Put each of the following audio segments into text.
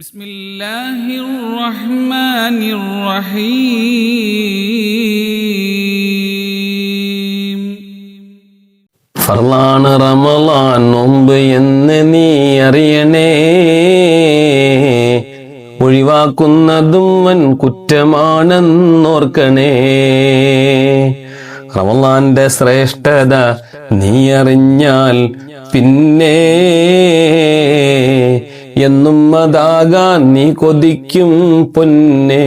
ബിസ്മില്ലാഹിർ റഹ്മാനിർ റഹീം. ഫർളാണ് റമളാൻ നോമ്പ് എന്ന് നീ അറിയണേ, ഒഴിവാക്കുന്നതും വൻ കുറ്റമാണെന്നോർക്കണേ. റമളാന്റെ ശ്രേഷ്ഠത നീ അറിഞ്ഞാൽ പിന്നെ എന്നും അതാകാൻ നീ കൊതിക്കും പൊന്നേ.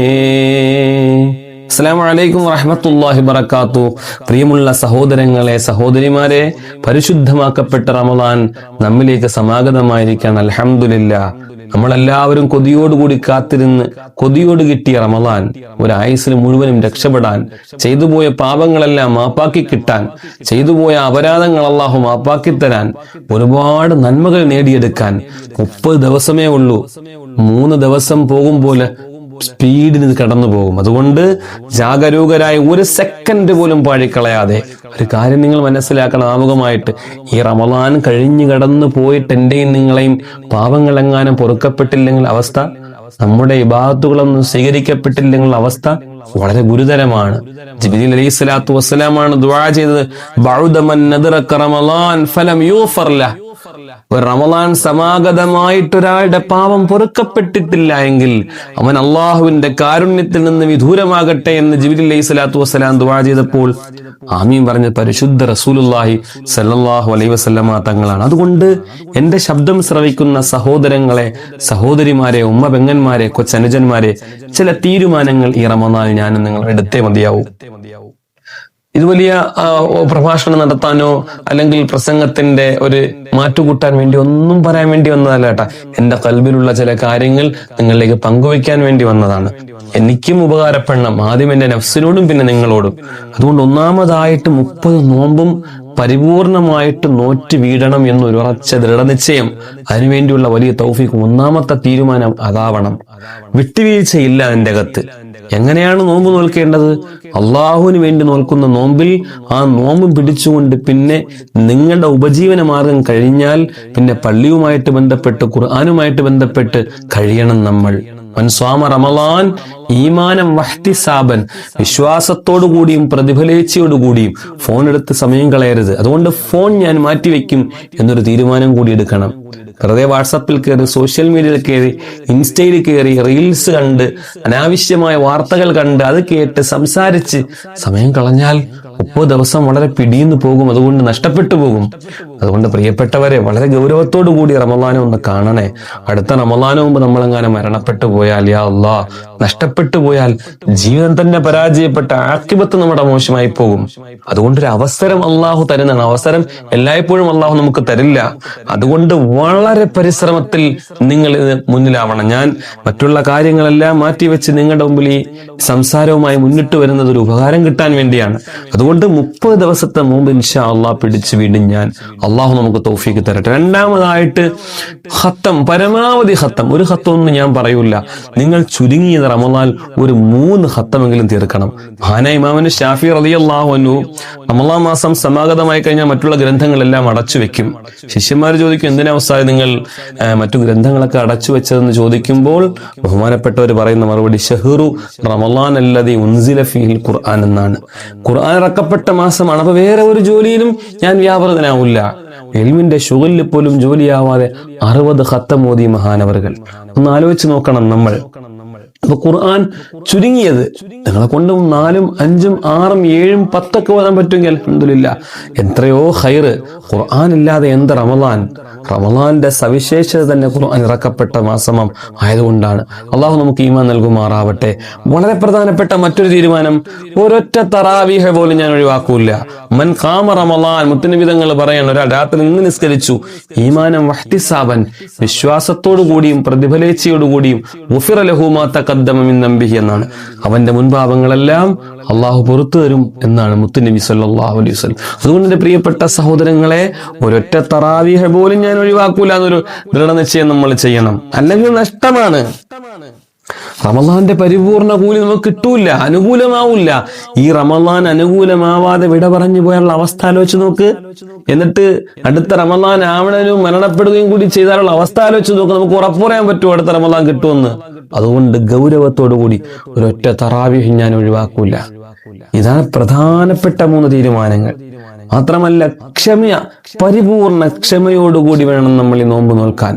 അസ്സലാമു അലൈക്കും വറഹ്മത്തുള്ളാഹി വബറകാതുഹു. പ്രിയമുള്ള സഹോദരങ്ങളെ, സഹോദരിമാരെ, പരിശുദ്ധമാക്കപ്പെട്ട റമളാൻ നമ്മിലേക്ക് സമാഗതമായിരിക്കുകയാണ്. അൽഹംദുലില്ലാഹ്. നമ്മളെല്ലാവരും കൊതിയോടുകൂടി കാത്തിരുന്ന് കൊതിയോട് കിട്ടിയ റമളാൻ ഒരായുസ്സിന് മുഴുവനും രക്ഷപ്പെടാൻ, ചെയ്തുപോയ പാപങ്ങളെല്ലാം മാപ്പാക്കി കിട്ടാൻ, ചെയ്തുപോയ അപരാധങ്ങൾ അല്ലാഹു മാപ്പാക്കി തരാൻ, ഒരുപാട് നന്മകൾ നേടിയെടുക്കാൻ 30 ദിവസമേ ഉള്ളൂ. 3 ദിവസം പോകും പോലെ സ്പീഡിന് കടന്നു പോകും. അതുകൊണ്ട് ജാഗരൂകരായി 1 സെക്കൻഡ് പോലും പാഴിക്കളയാതെ ഒരു കാര്യം നിങ്ങൾ മനസ്സിലാക്കണം. ആമുഖമായിട്ട്, ഈ റമളാൻ കഴിഞ്ഞു കടന്നു പോയിട്ട് എന്റെയും നിങ്ങളെയും പാപങ്ങൾ എങ്ങാനും പൊറുക്കപ്പെട്ടില്ലെങ്കിൽ അവസ്ഥ, നമ്മുടെ ഇബാദത്തുകളൊന്നും സ്വീകരിക്കപ്പെട്ടില്ലെങ്കിൽ അവസ്ഥ വളരെ ഗുരുതരമാണ്. ജിബ്രീൽ അലൈഹിസ്സലാത്തു വസ്സലാമാണ് ദുആ ചെയ്തത്, ബഅദ മൻ നദറക റമളാൻ ഫലം യൂഫർ ലഹ്. ഒരു റമളാൻ സമാഗതമായിട്ടൊരാളുടെ പാപം പൊറുക്കപ്പെട്ടിട്ടില്ല എങ്കിൽ അവൻ അള്ളാഹുവിന്റെ കാരുണ്യത്തിൽ നിന്ന് വിദൂരമാകട്ടെ എന്ന് ജിബ്രീൽ അലൈഹിസ്സലാത്തു വസ്സലാം ദുആ ചെയ്തപ്പോൾ ആമീൻ പറഞ്ഞ പരിശുദ്ധ റസൂലുള്ളാഹി സ്വല്ലല്ലാഹു അലൈഹി വസല്ലമ തങ്ങളാണ്. അതുകൊണ്ട് എന്റെ ശബ്ദം ശ്രവിക്കുന്ന സഹോദരങ്ങളെ, സഹോദരിമാരെ, ഉമ്മ പെങ്ങന്മാരെ, കൊച്ചനുജന്മാരെ, ചില തീരുമാനങ്ങൾ ഈ റമളാൻ ഞാൻ നിങ്ങൾ എടുത്തേ മതിയാവൂ. ഇത് വലിയ പ്രഭാഷണം നടത്താനോ അല്ലെങ്കിൽ പ്രസംഗത്തിന്റെ ഒരു മാറ്റുകൂട്ടാൻ വേണ്ടി ഒന്നും പറയാൻ വേണ്ടി വന്നതല്ല കേട്ടാ. എന്റെ കൽബിലുള്ള ചില കാര്യങ്ങൾ നിങ്ങളിലേക്ക് പങ്കുവയ്ക്കാൻ വേണ്ടി വന്നതാണ്. എനിക്കും ഉപകാരപ്പെടണം, ആദ്യം എന്റെ നഫ്സിനോടും പിന്നെ നിങ്ങളോടും. അതുകൊണ്ട് ഒന്നാമതായിട്ട് 30 നോമ്പും പരിപൂർണമായിട്ട് നോറ്റ് വീഴണം എന്നൊരു ഉറച്ച ദൃഢനിശ്ചയം, അതിനുവേണ്ടിയുള്ള വലിയ തൗഫീഖ്, ഒന്നാമത്തെ തീരുമാനം അതാവണം. വിട്ടുവീഴ്ചയില്ല എന്റെ അകത്ത്. എങ്ങനെയാണ് നോമ്പ് നോൽക്കേണ്ടത്? അള്ളാഹുവിന് വേണ്ടി നോൽക്കുന്ന നോമ്പിൽ ആ നോമ്പ് പിടിച്ചുകൊണ്ട് പിന്നെ നിങ്ങളുടെ ഉപജീവന മാർഗം കഴിഞ്ഞാൽ പിന്നെ പള്ളിയുമായിട്ട് ബന്ധപ്പെട്ട് ഖുർആനുമായിട്ട് ബന്ധപ്പെട്ട് കഴിയണം നമ്മൾ. മൻസ്വാമ റമളാൻ ഈമാനം വഹ്തിസാബൻ, വിശ്വാസത്തോടു കൂടിയും പ്രതിഫലേച്ഛയോടുകൂടിയും ഫോൺ എടുത്ത് സമയം കളയരുത്. അതുകൊണ്ട് ഫോൺ ഞാൻ മാറ്റിവെക്കും എന്നൊരു തീരുമാനം കൂടി എടുക്കണം. വെറുതെ വാട്സാപ്പിൽ കയറി, സോഷ്യൽ മീഡിയയിൽ കയറി, ഇൻസ്റ്റയിൽ കയറി, റീൽസ് കണ്ട്, അനാവശ്യമായ വാർത്തകൾ കണ്ട്, അത് കേട്ട് സംസാരിച്ച് സമയം കളഞ്ഞാൽ 30 ദിവസം വളരെ പിടിയുന്നു പോകും. അതുകൊണ്ട് നഷ്ടപ്പെട്ടു പോകും. അതുകൊണ്ട് പ്രിയപ്പെട്ടവരെ, വളരെ ഗൗരവത്തോടു കൂടി റമളാനെ ഒന്ന് കാണണേ. അടുത്ത റമളാന് മുമ്പ് നമ്മളെങ്ങാനും മരണപ്പെട്ടു പോയാൽ, യാ അല്ലാഹ്, നഷ്ടപ്പെട്ടു പോയാൽ ജീവിതം തന്നെ പരാജയപ്പെട്ട ആഖിബത്ത് നമ്മുടെ മോശമായി പോകും. അതുകൊണ്ടൊരു അവസരം അള്ളാഹു തരുന്നതാണ്. അവസരം എല്ലായ്പ്പോഴും അള്ളാഹു നമുക്ക് തരില്ല. അതുകൊണ്ട് വളരെ പരിശ്രമത്തിൽ നിങ്ങൾ ഇത് മുന്നിലാവണം. ഞാൻ മറ്റുള്ള കാര്യങ്ങളെല്ലാം മാറ്റിവെച്ച് നിങ്ങളുടെ മുമ്പിൽ ഈ സംസാരവുമായി മുന്നിട്ട് വരുന്നത് ഒരു ഉപകാരം കിട്ടാൻ വേണ്ടിയാണ്. അതുകൊണ്ട് 30 ദിവസത്തെ മുമ്പ് ഇൻഷാ അള്ളാഹ് പിടിച്ച് വീണ്ടും ഞാൻ, അള്ളാഹു നമുക്ക് തൗഫീഖ് തരട്ടെ. രണ്ടാമതായിട്ട് ഖത്തം, പരമാവധി ഖത്തം. ഒരു ഖത്തമൊന്നും ഞാൻ പറയൂല. നിങ്ങൾ ചുരുങ്ങിയത് റമളാൻ ഒരു 3 ഖത്തമെങ്കിലും തീർക്കണം. മഹാനായ ഇമാം ശാഫി റളിയല്ലാഹു അൻഹു റമളാൻ മാസം സമാഗതമായി കഴിഞ്ഞാൽ മറ്റുള്ള ഗ്രന്ഥങ്ങളെല്ലാം അടച്ചു വെക്കും. ശിഷ്യന്മാർ ചോദിക്കും, എന്തിനാ ഉസ്താദ് നിങ്ങൾ മറ്റു ഗ്രന്ഥങ്ങളൊക്കെ അടച്ചു വെച്ചതെന്ന് ചോദിക്കുമ്പോൾ ബഹുമാനപ്പെട്ടവർ പറയുന്ന മറുപടി, ഷഹ്റു റമളാൻ അല്ലദീ ഉൻസില ഫീഹിൽ ഖുർആൻ എന്നാണ്. ഖുർആൻ ഇറക്കപ്പെട്ട മാസമാണ്. അപ്പൊ വേറെ ഒരു ജോലിയിലും ഞാൻ വ്യാപൃതനാവില്ല. ഇൽമിന്റെ ശുഗലിൽ പോലും ജോലിയാവാതെ 60 ഖത്തം ഓതി മഹാനവറുകൾ. ഒന്ന് ആലോചിച്ച് നോക്കണം നമ്മൾ. അപ്പൊ ഖുർആൻ ചുരുങ്ങിയത് നിങ്ങളെ കൊണ്ട് 4, 5, 6, 7, 10 ഓതാൻ പറ്റുമെങ്കിൽ അൽഹംദുലില്ലാ, എത്രയോ ഖൈറ്. ഖുർആൻ ഇല്ലാതെ എന്ത് റമളാൻ? റമളാന്റെ സവിശേഷത തന്നെ ഖുർആൻ ഇറക്കപ്പെട്ട മാസമം ആയതുകൊണ്ടാണ്. അള്ളാഹു നമുക്ക് ഈമാൻ നൽകുമാറാവട്ടെ. വളരെ പ്രധാനപ്പെട്ട മറ്റൊരു തീരുമാനം, ഒരൊറ്റ തറാവീഹ് പോലും ഞാൻ ഒഴിവാക്കൂല. മൻ ഖാമ റമളാൻ, മുത്തുനബി തങ്ങൾ പറയാണ്, ഒരാൾ രാത്രി നിന്ന് നിസ്കരിച്ചു, ഈമാനം വഹ്തിസാബൻ, വിശ്വാസത്തോടു കൂടിയും പ്രതിഫലേച്ഛയോടുകൂടിയും, ഗുഫിറ ലഹു മാ തഖദ്ദമ മിൻ ദംബിഹി എന്നാണ്, അവന്റെ മുൻപാപങ്ങളെല്ലാം അള്ളാഹു പുറത്തു തരും എന്നാണ് മുത്തുനബി സല്ലല്ലാഹു അലൈഹി വസല്ലം. അതുകൊണ്ട് എന്റെ പ്രിയപ്പെട്ട സഹോദരങ്ങളെ, ഒരൊറ്റ തറാവീഹ് പോലും ഞാൻ ഒഴിവാക്കൂല എന്നൊരു ദൃഢനിശ്ചയം നമ്മൾ ചെയ്യണം. അല്ലെങ്കിൽ നഷ്ടമാണ്. റമളാന്റെ പരിപൂർണ കൂലി നമുക്ക് കിട്ടൂല, അനുകൂലമാവൂല. ഈ റമളാൻ അനുകൂലമാവാതെ വിട പറഞ്ഞു പോയാലുള്ള അവസ്ഥ ആലോചിച്ച് നോക്ക്. എന്നിട്ട് അടുത്ത റമളാൻ ആവണനും മരണപ്പെടുകയും കൂടി ചെയ്താലുള്ള അവസ്ഥ ആലോചിച്ച് നോക്ക്. നമുക്ക് ഉറപ്പ് പറയാൻ പറ്റുമോ അടുത്ത റമളാൻ കിട്ടുമെന്ന്? അതുകൊണ്ട് ഗൗരവത്തോടു കൂടി ഒരൊറ്റ തറാവീഹ് ഞാൻ ഒഴിവാക്കൂല. ഇതാണ് പ്രധാനപ്പെട്ട 3 തീരുമാനങ്ങൾ. മാത്രമല്ല പരിപൂർണ ക്ഷമയോടുകൂടി വേണം നമ്മൾ ഈ നോമ്പ് നോൽക്കാൻ.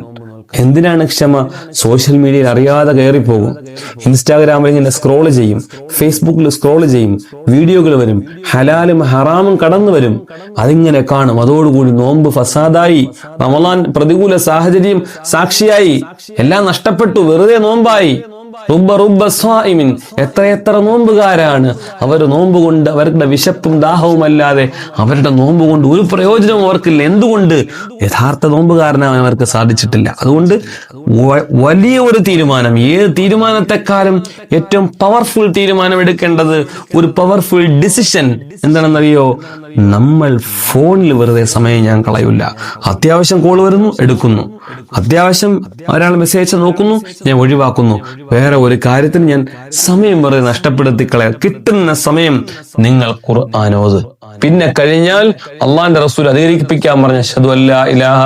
എന്തിനാണ് ക്ഷമ? സോഷ്യൽ മീഡിയയിൽ അറിയാതെ കയറിപ്പോകും, ഇൻസ്റ്റാഗ്രാമിൽ ഇങ്ങനെ സ്ക്രോൾ ചെയ്യും, ഫേസ്ബുക്കിൽ സ്ക്രോൾ ചെയ്യും, വീഡിയോകൾ വരും, ഹലാലും ഹറാമും കടന്നു വരും, അതിങ്ങനെ കാണും. അതോടുകൂടി നോമ്പ് ഫസാദായി, റമളാൻ പ്രതികൂല സാഹചര്യം സാക്ഷിയായി, എല്ലാം നഷ്ടപ്പെട്ടു, വെറുതെ നോമ്പായി. എത്ര നോമ്പുകാരാണ് അവർ നോമ്പ് കൊണ്ട് അവരുടെ വിശപ്പും ദാഹവും അല്ലാതെ അവരുടെ നോമ്പ് കൊണ്ട് ഒരു പ്രയോജനവും അവർക്കില്ല. എന്തുകൊണ്ട്? യഥാർത്ഥ നോമ്പുകാരനാവാൻ അവർക്ക് സാധിച്ചിട്ടില്ല. അതുകൊണ്ട് വലിയ ഒരു തീരുമാനം, ഏത് തീരുമാനത്തെക്കാളും ഏറ്റവും പവർഫുൾ തീരുമാനം എടുക്കേണ്ടത്, ഒരു പവർഫുൾ ഡിസിഷൻ എന്താണെന്നറിയോ? നമ്മൾ ഫോണിൽ വെറുതെ സമയം ഞാൻ കളയില്ല. അത്യാവശ്യം കോൾ വരുന്നു, എടുക്കുന്നു. അത്യാവശ്യം ഒരാൾ മെസ്സേജ് നോക്കുന്നു, ഞാൻ ഒഴിവാക്കുന്നു. വേറെ ഒരു കാര്യത്തിന് ഞാൻ സമയം വെറുതെ നഷ്ടപ്പെടുത്തി കളയാം. കിട്ടുന്ന സമയം നിങ്ങൾ ഖുർആൻ ഓത്. പിന്നെ കഴിഞ്ഞാൽ അള്ളാന്റെ റസൂൽ അധികരിപ്പിക്കാൻ പറഞ്ഞ അശ്ഹദു അല്ലാ ഇലാഹ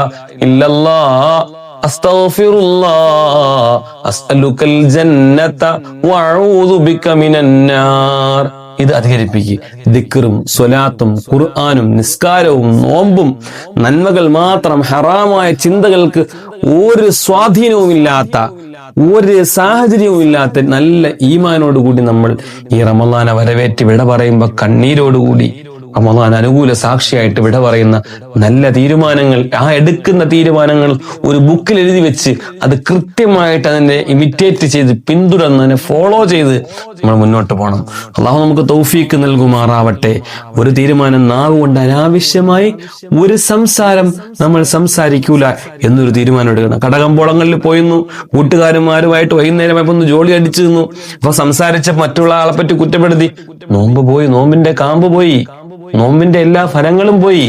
ഇല്ലല്ലാഹ് അസ്തഗ്ഫിറുല്ലാഹ് അസ്അലുക്കൽ ജന്നത വഅഊദു ബിക മിനന്നാർ. ഇത് അധികരിപ്പിക്കുക. ദിക്റും സ്വലാത്തും ഖുർആനും നിസ്കാരവും നോമ്പും നന്മകൾ മാത്രം, ഹറാമായ ചിന്തകൾക്ക് ഒരു സ്വാധീനവും ഇല്ലാത്ത, ഒരു സാഹചര്യവും ഇല്ലാത്ത നല്ല ഈമാനോടുകൂടി നമ്മൾ ഈ റമളാനെ വരവേറ്റ് വിട പറയുമ്പോൾ കണ്ണീരോടുകൂടി റമളാൻ അനുകൂല സാക്ഷിയായിട്ട് വിട പറയുന്ന നല്ല തീരുമാനങ്ങൾ, ആ എടുക്കുന്ന തീരുമാനങ്ങൾ ഒരു ബുക്കിൽ എഴുതി വെച്ച് അത് കൃത്യമായിട്ട് അതിനെ ഇമിറ്റേറ്റ് ചെയ്ത് പിന്തുടർന്ന് അതിനെ ഫോളോ ചെയ്ത് നമ്മൾ മുന്നോട്ട് പോകണം. അള്ളാഹു നമുക്ക് തൗഫീക്ക് നൽകുമാറാവട്ടെ. ഒരു തീരുമാനം നാവ് കൊണ്ട് അനാവശ്യമായി ഒരു സംസാരം നമ്മൾ സംസാരിക്കൂല എന്നൊരു തീരുമാനം എടുക്കണം. കടകമ്പോളങ്ങളിൽ പോയിരുന്നു, കൂട്ടുകാരന്മാരുമായിട്ട് വൈകുന്നേരമായപ്പോ ഒന്ന് ജോലി അടിച്ചു നിന്നു. അപ്പൊ സംസാരിച്ച മറ്റുള്ള ആളെ പറ്റി കുറ്റപ്പെടുത്തി. നോമ്പ് പോയി, നോമ്പിന്റെ കാമ്പ് പോയി, നോമ്പിന്റെ എല്ലാ ഫലങ്ങളും പോയി.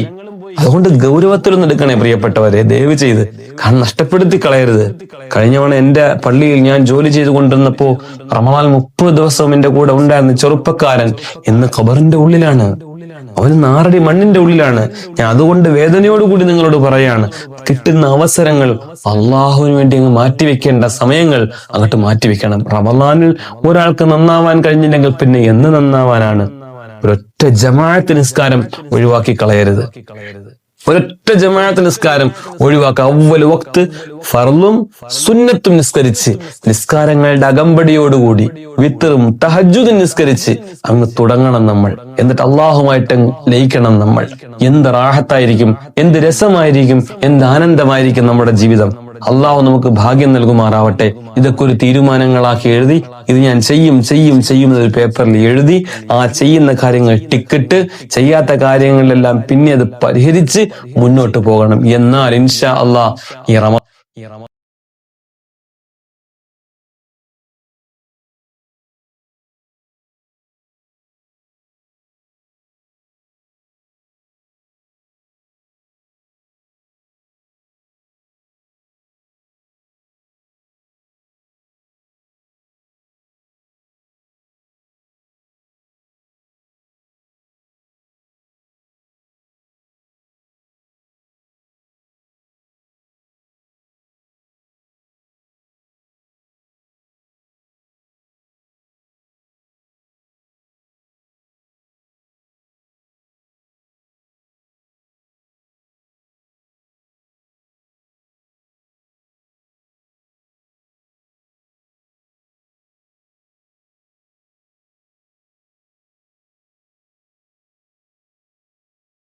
അതുകൊണ്ട് ഗൗരവത്തിലൊന്നും എടുക്കണേ പ്രിയപ്പെട്ടവരെ, ദയവ് ചെയ്ത്. കാരണം നഷ്ടപ്പെടുത്തി കളയരുത്. കഴിഞ്ഞവണ എന്റെ പള്ളിയിൽ ഞാൻ ജോലി ചെയ്തുകൊണ്ടിരുന്നപ്പോ റമളാൻ 30 ദിവസവും എന്റെ കൂടെ ഉണ്ടായിരുന്ന ചെറുപ്പക്കാരൻ ഇന്ന് ഖബറിന്റെ ഉള്ളിലാണ്. അവന് 4 അടി മണ്ണിന്റെ ഉള്ളിലാണ്. ഞാൻ അതുകൊണ്ട് വേദനയോടുകൂടി നിങ്ങളോട് പറയാണ്, കിട്ടുന്ന അവസരങ്ങൾ അള്ളാഹുവിന് വേണ്ടി അങ്ങ് മാറ്റിവെക്കേണ്ട സമയങ്ങൾ അങ്ങോട്ട് മാറ്റിവെക്കണം. റമളാനിൽ ഒരാൾക്ക് നന്നാവാൻ കഴിഞ്ഞില്ലെങ്കിൽ പിന്നെ എന്ന് നന്നാവാനാണ്? ഒരൊറ്റ ജമാഅത്ത് നിസ്കാരം ഒഴിവാക്കി കളയരുത്. ഒരൊറ്റ ജമാഅത്ത് നിസ്കാരം ഒഴിവാക്കുക. അവ്വൽ വഖ്ത് ഫർളും സുന്നത്തും നിസ്കരിച്ച്, നിസ്കാരങ്ങളുടെ അകമ്പടിയോടുകൂടി വിത്തറും തഹജ്ജുദും നിസ്കരിച്ച് അങ്ങ് തുടങ്ങണം നമ്മൾ. എന്നിട്ട് അള്ളാഹുമായിട്ട് ലയിക്കണം നമ്മൾ. എന്ത് റാഹത്തായിരിക്കും, എന്ത് രസമായിരിക്കും, എന്ത് ആനന്ദമായിരിക്കും നമ്മുടെ ജീവിതം. അള്ളാഹു നമുക്ക് ഭാഗ്യം നൽകുമാറാവട്ടെ. ഇതൊക്കെ ഒരു തീരുമാനങ്ങളാക്കി എഴുതി, ഇത് ഞാൻ ചെയ്യും എന്നൊരു പേപ്പറിൽ എഴുതി, ആ ചെയ്യുന്ന കാര്യങ്ങൾ ടിക്കിട്ട്, ചെയ്യാത്ത കാര്യങ്ങളിലെല്ലാം പിന്നെ അത് പരിഹരിച്ച് മുന്നോട്ട് പോകണം. എന്നാൽ ഇൻഷാ അള്ളാഹ് ഈ